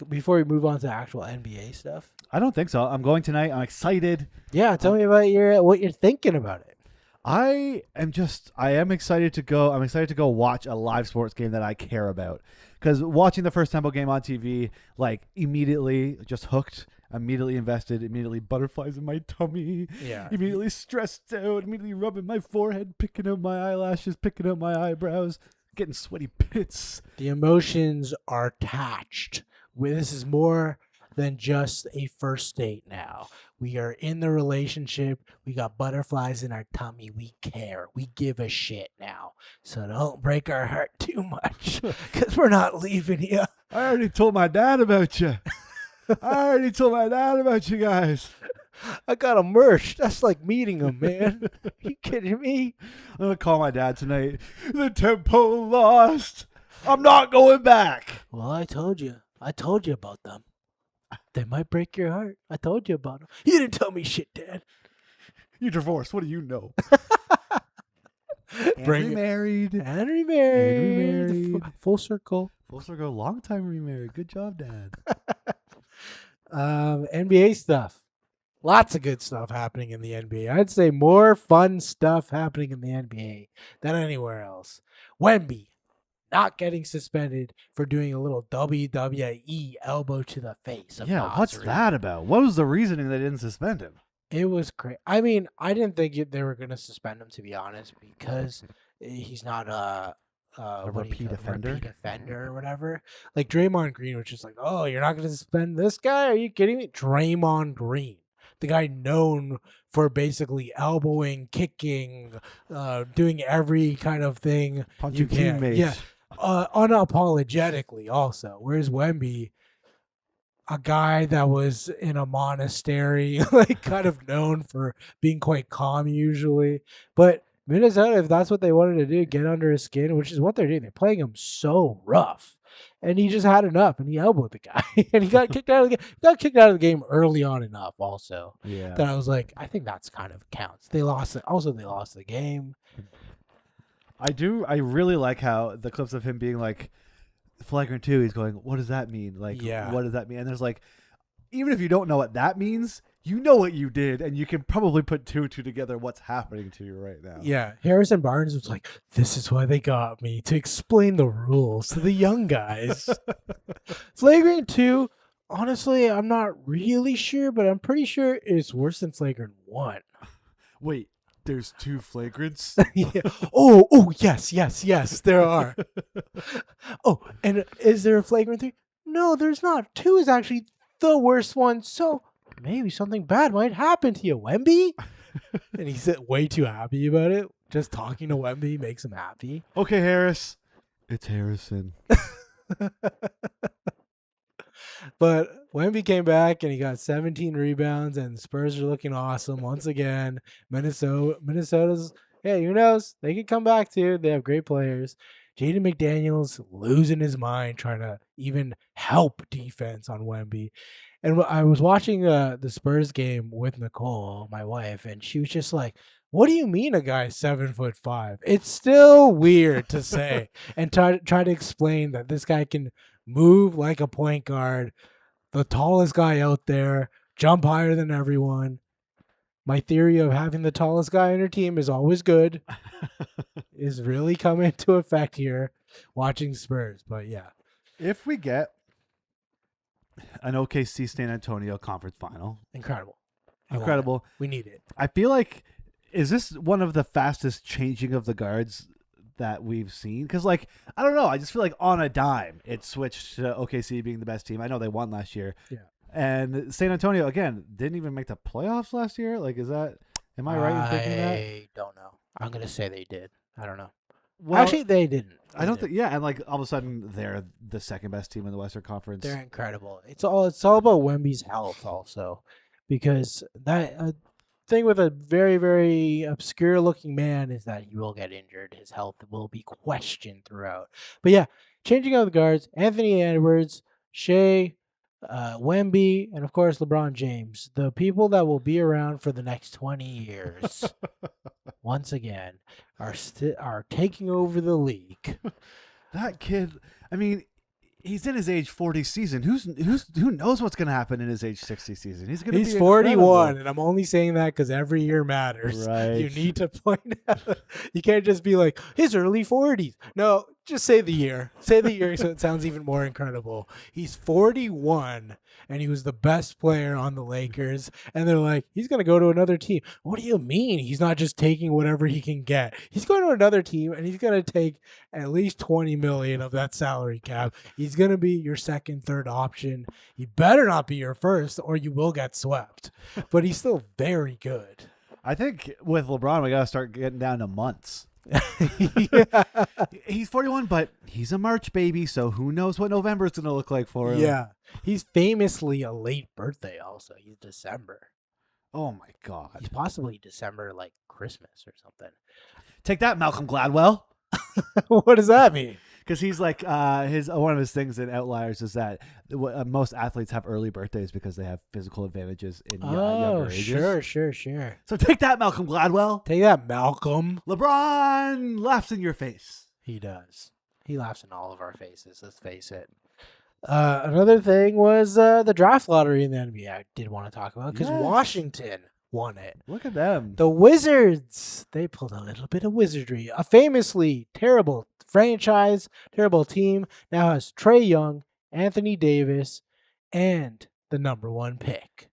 before we move on to actual NBA stuff? I don't think so. I'm going tonight. I'm excited. Yeah, tell me about what you're thinking about it. I am excited to go. I'm excited to go watch a live sports game that I care about. Because watching the first Temple game on TV, like immediately just hooked, immediately invested, immediately butterflies in my tummy, immediately stressed out, immediately rubbing my forehead, picking out my eyelashes, picking out my eyebrows, getting sweaty pits. The emotions are attached. This is more than just a first date now. We are in the relationship. We got butterflies in our tummy. We care. We give a shit now. So don't break our heart too much because we're not leaving you. I already told my dad about you. I already told my dad about you guys. I got a merch. That's like meeting him, man. You kidding me? I'm going to call my dad tonight. The Tempo lost. I'm not going back. Well, I told you. I told you about them. They might break your heart. I told you about them. You didn't tell me shit, Dad. You're divorced. What do you know? Remarried. And remarried. Full circle. Full circle. Long time remarried. Good job, Dad. NBA stuff. Lots of good stuff happening in the NBA. I'd say more fun stuff happening in the NBA than anywhere else. Wemby not getting suspended for doing a little WWE elbow to the face. What's that about? What was the reasoning they didn't suspend him? It was great. I mean, I didn't think they were going to suspend him, to be honest, because he's not a repeat offender or whatever. Like Draymond Green was just like, oh, you're not going to suspend this guy? Are you kidding me? Draymond Green, the guy known for basically elbowing, kicking, doing every kind of thing punching teammates. Yeah. Unapologetically also. Whereas Wemby, a guy that was in a monastery, like kind of known for being quite calm usually. But Minnesota, if that's what they wanted to do, get under his skin, which is what they're doing. They're playing him so rough. And he just had enough, and he elbowed the guy, and he got kicked out of the game. Got kicked out of the game early on enough, also. Yeah. That I was like, I think that's kind of counts. They lost it. Also, they lost the game. I really like how the clips of him being like flagrant 2, he's going, what does that mean? Like, what does that mean? And there's like, even if you don't know what that means, you know what you did, and you can probably put two together what's happening to you right now. Yeah. Harrison Barnes was like, this is why they got me, to explain the rules to the young guys. Flagrant 2, honestly, I'm not really sure, but I'm pretty sure it's worse than Flagrant 1. Wait. There's 2 flagrants. Yeah. Oh, yes, there are. Oh, and is there a flagrant 3? No, there's not. 2 is actually the worst one. So maybe something bad might happen to you, Wemby. And he's way too happy about it. Just talking to Wemby makes him happy. Okay, Harris. It's Harrison. But Wemby came back and he got 17 rebounds, and the Spurs are looking awesome once again. Minnesota's, hey, who knows? They could come back too. They have great players. Jaden McDaniels losing his mind trying to even help defense on Wemby. And I was watching the Spurs game with Nicole, my wife, and she was just like, what do you mean a guy's 7'5"? It's still weird to say and try to explain that this guy can move like a point guard, the tallest guy out there, jump higher than everyone. my theory of having the tallest guy on your team is always good is really coming into effect here watching Spurs. But yeah. If we get an OKC San Antonio conference final, Incredible. incredible. We need it. I feel like, is this one of the fastest changing of the guards that we've seen? Because, like, I don't know. I just feel like on a dime, it switched to OKC being the best team. I know they won last year. Yeah. And San Antonio, again, didn't even make the playoffs last year. Like, am I right in thinking that? I don't know. I'm going to say they did. I don't know. Well, Actually, they didn't. I don't think, and like all of a sudden they're the second best team in the Western Conference. They're incredible. It's all about Wemby's health also, because that thing with a very, very obscure looking man is that he will get injured. His health will be questioned throughout. But yeah, changing out the guards, Anthony Edwards, Shea, Wemby, and of course LeBron James, the people that will be around for the next 20 years, once again, are taking over the league. That kid, I mean, he's in his age 40 season. Who knows what's going to happen in his age 60 season? He's 41, incredible. and I'm only saying that because every year matters. Right. You need to point out. You can't just be like his early 40s. No, just say the year. Say the year so it sounds even more incredible. He's 41, and he was the best player on the Lakers. And they're like, he's going to go to another team. What do you mean? He's not just taking whatever he can get. He's going to another team, and he's going to take at least $20 million of that salary cap. He's going to be your second, third option. He better not be your first, or you will get swept. But he's still very good. I think with LeBron, we got to start getting down to months. Yeah. He's 41, but he's a March baby, so who knows what November is going to look like for him. Yeah. He's famously a late birthday also. He's December. Oh, my God. He's possibly December, like Christmas or something. Take that, Malcolm Gladwell. What does that mean? Because he's like, one of his things in Outliers is that most athletes have early birthdays because they have physical advantages in younger ages. Sure. So take that, Malcolm Gladwell. Take that, Malcolm. LeBron laughs in your face. He does. He laughs in all of our faces, let's face it. Another thing was the draft lottery in the NBA I did want to talk about because Yes. Washington won it. Look at them. The Wizards, they pulled a little bit of wizardry. A famously terrible franchise, terrible team, now has Trae Young, Anthony Davis, and the #1 pick.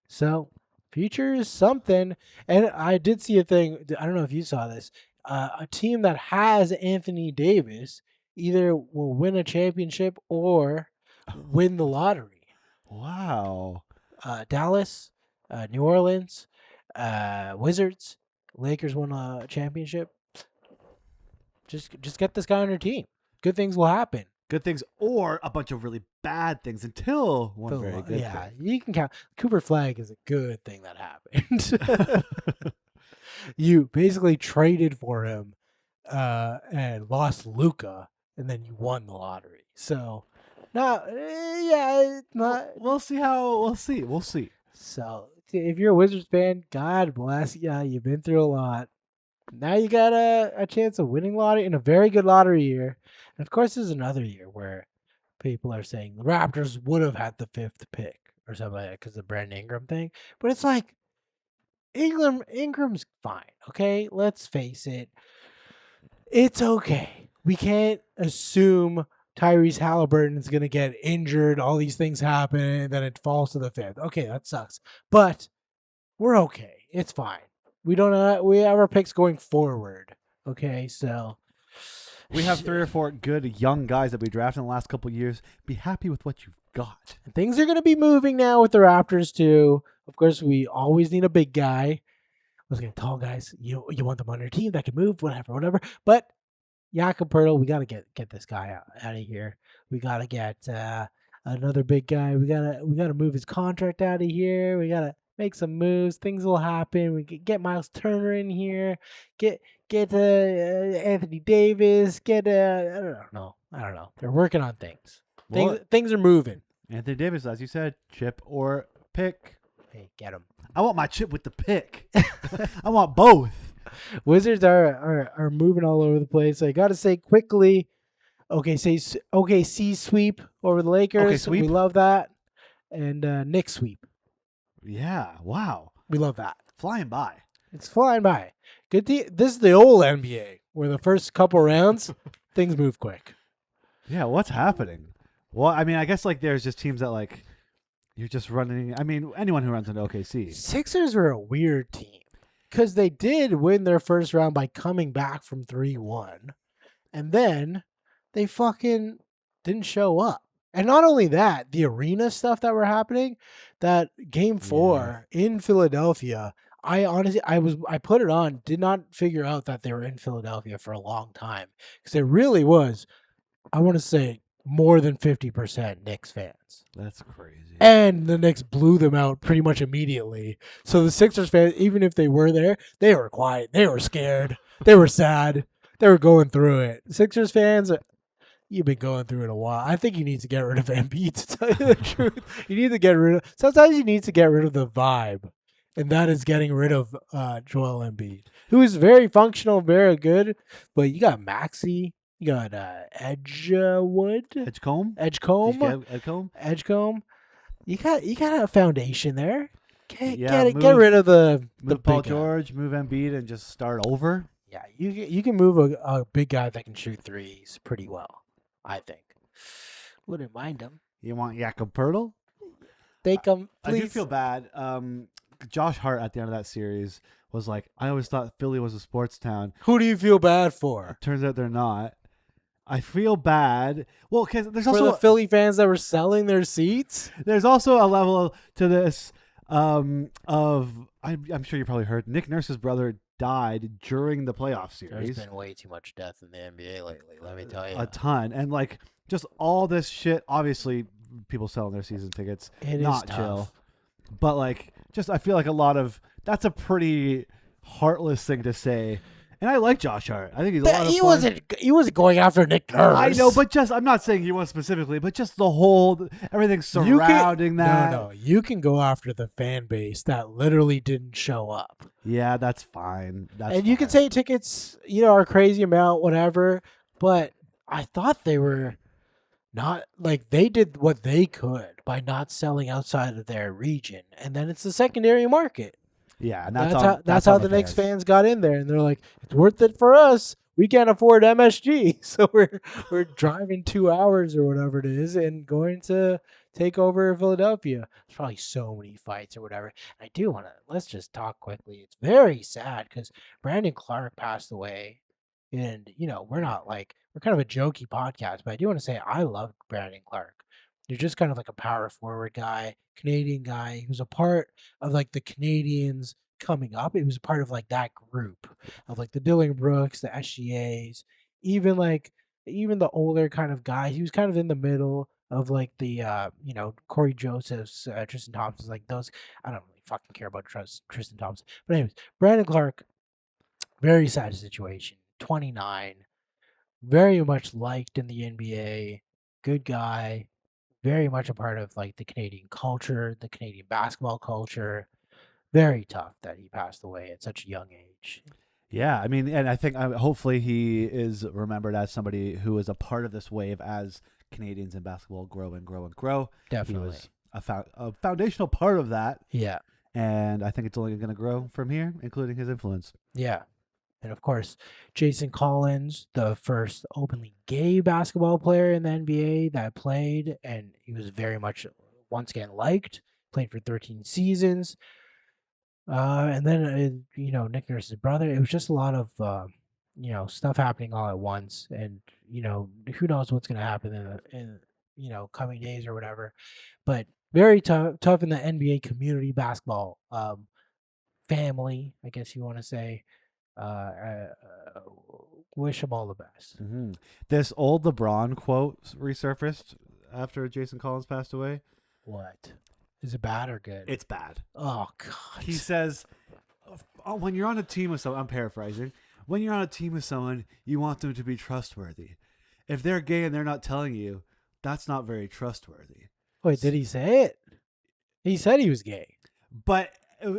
So, future is something. And I did see a thing, I don't know if you saw this, a team that has Anthony Davis either will win a championship or win the lottery. Wow. Dallas, New Orleans, Wizards, Lakers won a championship. Just get this guy on your team. Good things will happen. Good things or a bunch of really bad things until one very good Yeah, thing. you can count. Cooper Flag is a good thing that happened. You basically traded for him and lost Luka, and then you won the lottery. So, it's not. We'll see We'll see. So, if you're a Wizards fan, God bless you. You've been through a lot. Now you got a chance of winning lottery in a very good lottery year. And of course, there's another year where people are saying the Raptors would have had the 5th pick or something like that because of the Brandon Ingram thing. But it's like Ingram's fine. Okay, let's face it. It's okay. We can't assume Tyrese Halliburton's going to get injured, all these things happen, and then it falls to the 5th. Okay, that sucks. But we're okay. It's fine. We have our picks going forward. Okay, so We have 3 or 4 good young guys that we drafted in the last couple of years. Be happy with what you've got. things are going to be moving now with the Raptors too. Of course, we always need a big guy. I was going to tall guys. You want them on your team that can move, whatever. But Jakob Poeltl, we got to get this guy out of here. We got to get another big guy. We got to move his contract out of here. We got to make some moves. Things will happen. We can get Miles Turner in here. Get Anthony Davis. I don't know. They're working on things. Things are moving. Anthony Davis, as you said, chip or pick. Hey, get him. I want my chip with the pick. I want both. Wizards are moving all over the place. I got to say quickly, OKC sweep over the Lakers. Okay, sweep. We love that. And Knicks sweep. Yeah. Wow. We love that. flying by. It's flying by. This is the old NBA, where the first couple rounds, things move quick. Yeah, what's happening? Well, I mean, I guess like there's just teams that like you're just running. I mean, anyone who runs into OKC. Sixers were a weird team because they did win their first round by coming back from 3-1, and then they fucking didn't show up. And not only that, the arena stuff that were happening, that game 4 in Philadelphia, I put it on, did not figure out that they were in Philadelphia for a long time because it really was, I want to say, more than 50% Knicks fans. That's crazy. And the Knicks blew them out pretty much immediately. So the Sixers fans, even if they were there, they were quiet. They were scared. They were sad. They were going through it. Sixers fans, you've been going through it a while. I think you need to get rid of Embiid, to tell you the truth. You need to get rid of... Sometimes you need to get rid of the vibe. And that is getting rid of Joel Embiid, who is very functional, very good. But you got Maxey. You got Edgewood. Edgecombe. Edgecombe. You got a foundation there. Get rid of the Paul big guy. George, move Embiid, and just start over. Yeah, you can move a big guy that can shoot threes pretty well, I think. Wouldn't mind him. You want Jakob Poeltl? Take him, please. I do feel bad. Josh Hart at the end of that series was like, I always thought Philly was a sports town. Who do you feel bad for? Turns out they're not. I feel bad. Well, because there's For also the Philly fans that were selling their seats. There's also a level to this I'm sure you probably heard Nick Nurse's brother died during the playoff series. There's been way too much death in the NBA lately, let me tell you. A ton. And like just all this shit, obviously people selling their season tickets. It not is tough. chill. But like just I feel like a lot of that's a pretty heartless thing to say. And I like Josh Hart. I think he's a lot of fun. He wasn't going after Nick Nurse. I know, but just I'm not saying he was specifically, but just the whole everything surrounding that. No, you can go after the fan base that literally didn't show up. Yeah, that's fine. You can say tickets, are a crazy amount, whatever. But I thought they were not like they did what they could by not selling outside of their region, and then it's the secondary market. Yeah, and that's how the Knicks fans got in there, and they're like, it's worth it for us. We can't afford MSG, so we're driving 2 hours or whatever it is, and going to take over Philadelphia. There's probably so many fights or whatever. I do want to let's just talk quickly. It's very sad because Brandon Clark passed away, and we're kind of a jokey podcast, but I do want to say I love Brandon Clark. You're just kind of like a power forward guy, Canadian guy. He was a part of like the Canadians coming up. It was a part of like that group of like the Dylan Brooks, the SGAs, even the older kind of guys. He was kind of in the middle of like the Corey Josephs, Tristan Thompson's, like those. I don't really fucking care about Tristan Thompson. But anyways, Brandon Clark, very sad situation. 29, very much liked in the NBA, good guy. Very much a part of like the Canadian culture, the Canadian basketball culture. Very tough that he passed away at such a young age. Yeah, I mean, and I think hopefully he is remembered as somebody who is a part of this wave as Canadians in basketball grow and grow and grow. Definitely. He was a foundational part of that. Yeah. And I think it's only going to grow from here, including his influence. Yeah. And of course, Jason Collins, the first openly gay basketball player in the NBA that played, and he was very much, once again, liked, played for 13 seasons. And then, Nick Nurse's brother, it was just a lot of, stuff happening all at once. And, who knows what's going to happen in coming days or whatever. But very tough in the NBA community basketball family, I guess you want to say. Wish him all the best. Mm-hmm. This old LeBron quote resurfaced after Jason Collins passed away. What? Is it bad or good? It's bad. Oh, God. He says, when you're on a team with someone, I'm paraphrasing, when you're on a team with someone, you want them to be trustworthy. If they're gay and they're not telling you, that's not very trustworthy. Wait, did he say it? He said he was gay. But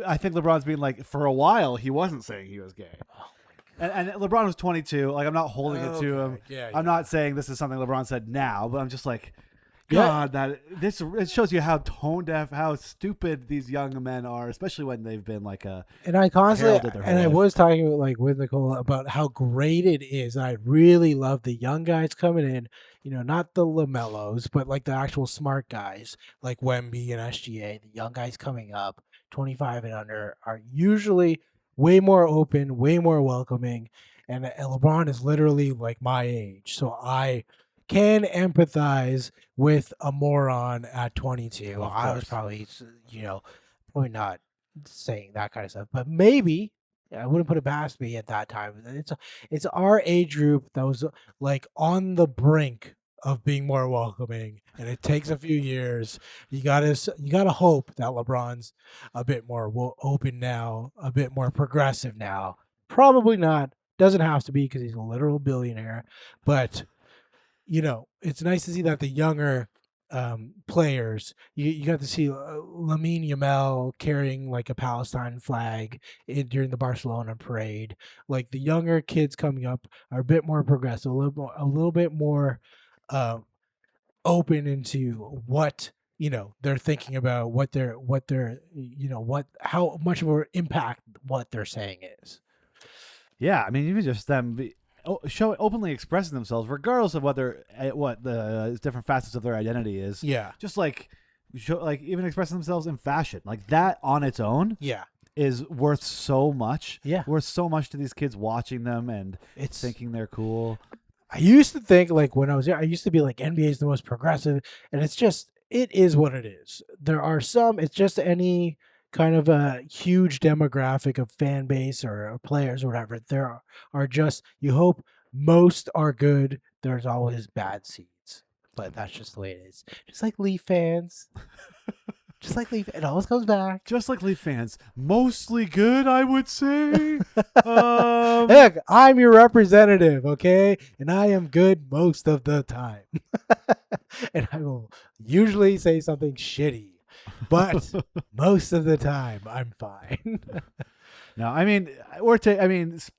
I think LeBron's being like, for a while, he wasn't saying he was gay. Oh my God. And LeBron was 22. Like, I'm not holding it to him. Yeah, I'm not saying this is something LeBron said now, but I'm just like, God, it shows you how tone deaf, how stupid these young men are, especially when they've been like And I constantly, heralded their whole and I life. was talking with Nicole about how great it is. I really love the young guys coming in, not the LaMelos, but like the actual smart guys like Wemby and SGA. The young guys coming up, 25 and under, are usually way more open, way more welcoming. And LeBron is literally like my age. So I can empathize with a moron at 22. Of I was course. probably, probably not saying that kind of stuff, but maybe I wouldn't put it past me at that time. It's our age group that was like on the brink of being more welcoming, and it takes a few years. You gotta hope that LeBron's a bit more open now, a bit more progressive now. Probably not. Doesn't have to be because he's a literal billionaire, but it's nice to see that the younger players, you got to see Lamine Yamal carrying like a Palestine flag during the Barcelona parade. Like the younger kids coming up are a bit more progressive, a little bit more open into what they're thinking about, what they're how much of an impact what they're saying is. Yeah, I mean, even just them openly expressing themselves, regardless of what the different facets of their identity is. Yeah, Just like even expressing themselves in fashion, like that on its own yeah, is worth so much. Yeah. Worth so much to these kids watching them and it's thinking they're cool. I used to think like when I was there, I used to be like NBA is the most progressive, and it is what it is. There are some, it's just any kind of a huge demographic of fan base or players or whatever. There are just, you hope most are good. There's always bad seeds, but that's just the way it is. Just like Leaf fans. Just like Leaf, it always comes back. Just like Leaf fans, mostly good, I would say. Heck, I'm your representative, okay? And I am good most of the time. And I will usually say something shitty, but most of the time I'm fine. No, I mean,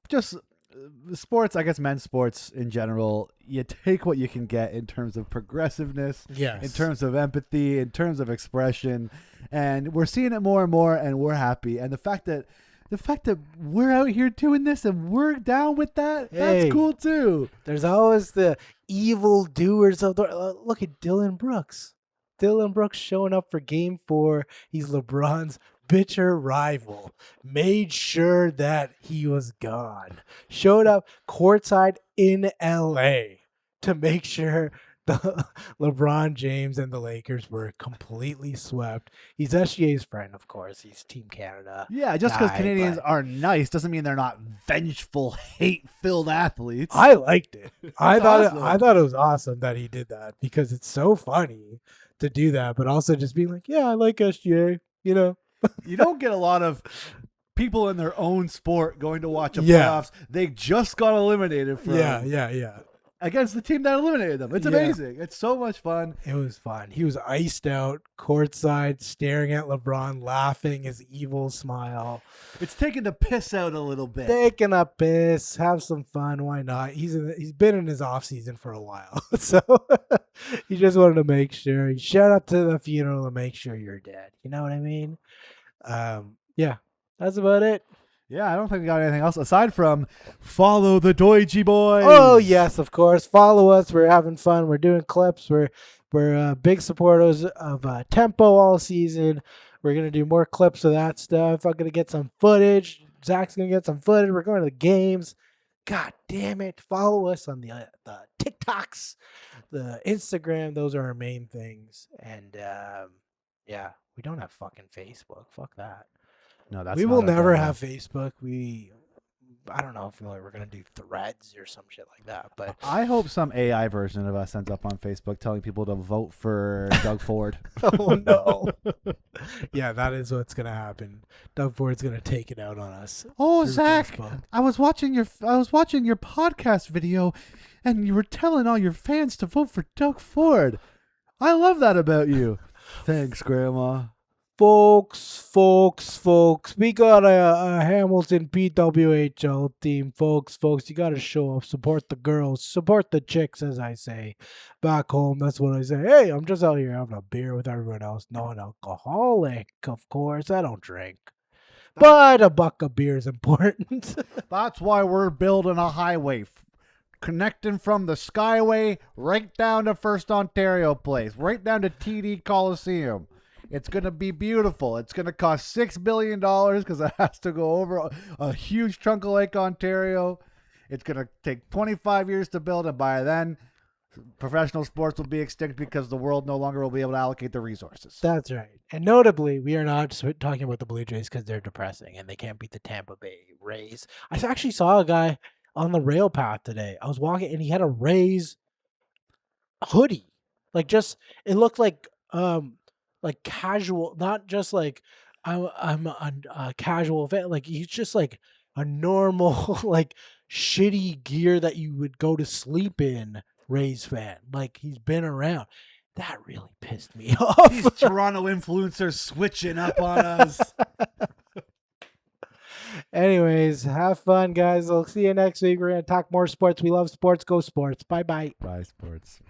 just sports, I guess men's sports in general, you take what you can get in terms of progressiveness, Yes. in terms of empathy, in terms of expression, and we're seeing it more and more, and we're happy. And the fact that we're out here doing this and we're down with that, Hey. that's cool too. There's always the evil doers of the. Look at Dylan Brooks. Dylan Brooks showing up for Game 4. He's LeBron's bitter rival. Made sure that he was gone. Showed up courtside in LA to make sure the LeBron James and the Lakers were completely swept. He's SGA's friend, of course. He's Team Canada. Yeah, just because guy, Canadians but- are nice doesn't mean they're not vengeful, hate-filled athletes. I liked it. I awesome. thought it was awesome that he did that because it's so funny to do that, but also just being like, yeah, I like SGA, You don't get a lot of people in their own sport going to watch a Yeah. playoffs. They just got eliminated from Yeah. against the team that eliminated them. It's Yeah. amazing. It's so much fun. It was fun. He was iced out, courtside, staring at LeBron, laughing his evil smile. It's taking the piss out a little bit. Taking a piss, have some fun. Why not? He's been in his off season for a while, so he just wanted to make sure he showed up to the funeral to make sure you're dead. You know what I mean? Yeah, that's about it. Yeah, I don't think we got anything else aside from follow the Doiji Boys. Oh yes, of course. Follow us. We're having fun. We're doing clips. We're big supporters of Tempo all season. We're gonna do more clips of that stuff. I'm gonna get some footage. Zach's gonna get some footage. We're going to the games. God damn it! Follow us on the TikToks, the Instagram. Those are our main things. And yeah, we don't have fucking Facebook. Fuck that. No, that's We not will our never thing. have Facebook. I don't know if we're gonna do threads or some shit like that, but I hope some AI version of us ends up on Facebook telling people to vote for Doug Ford. oh no, yeah, that is what's gonna happen. Doug Ford's gonna take it out on us. Oh, through Zach, Facebook. I was watching your podcast video, and you were telling all your fans to vote for Doug Ford. I love that about you. Thanks, Grandma. Folks, we got a Hamilton PWHL team, folks. You got to show up, support the girls, support the chicks, as I say. Back home, that's what I say. Hey, I'm just out here having a beer with everyone else. Non-alcoholic, of course. I don't drink. But a buck of beer is important. That's why we're building a highway connecting from the Skyway right down to First Ontario Place, right down to TD Coliseum. It's going to be beautiful. It's going to cost $6 billion because it has to go over a huge chunk of Lake Ontario. It's going to take 25 years to build, and by then, professional sports will be extinct because the world no longer will be able to allocate the resources. That's right. And notably, we are not just talking about the Blue Jays because they're depressing and they can't beat the Tampa Bay Rays. I actually saw a guy on the rail path today. I was walking and he had a Rays hoodie. Like it looked like casual, not just like I'm a casual event. Like he's just like a normal like shitty gear that you would go to sleep in. Rays fan, like he's been around. That really pissed me off. These Toronto influencers switching up on us. Anyways, have fun, guys. I'll see you next week. We're gonna talk more sports. We love sports. Go sports. Bye. Bye, sports.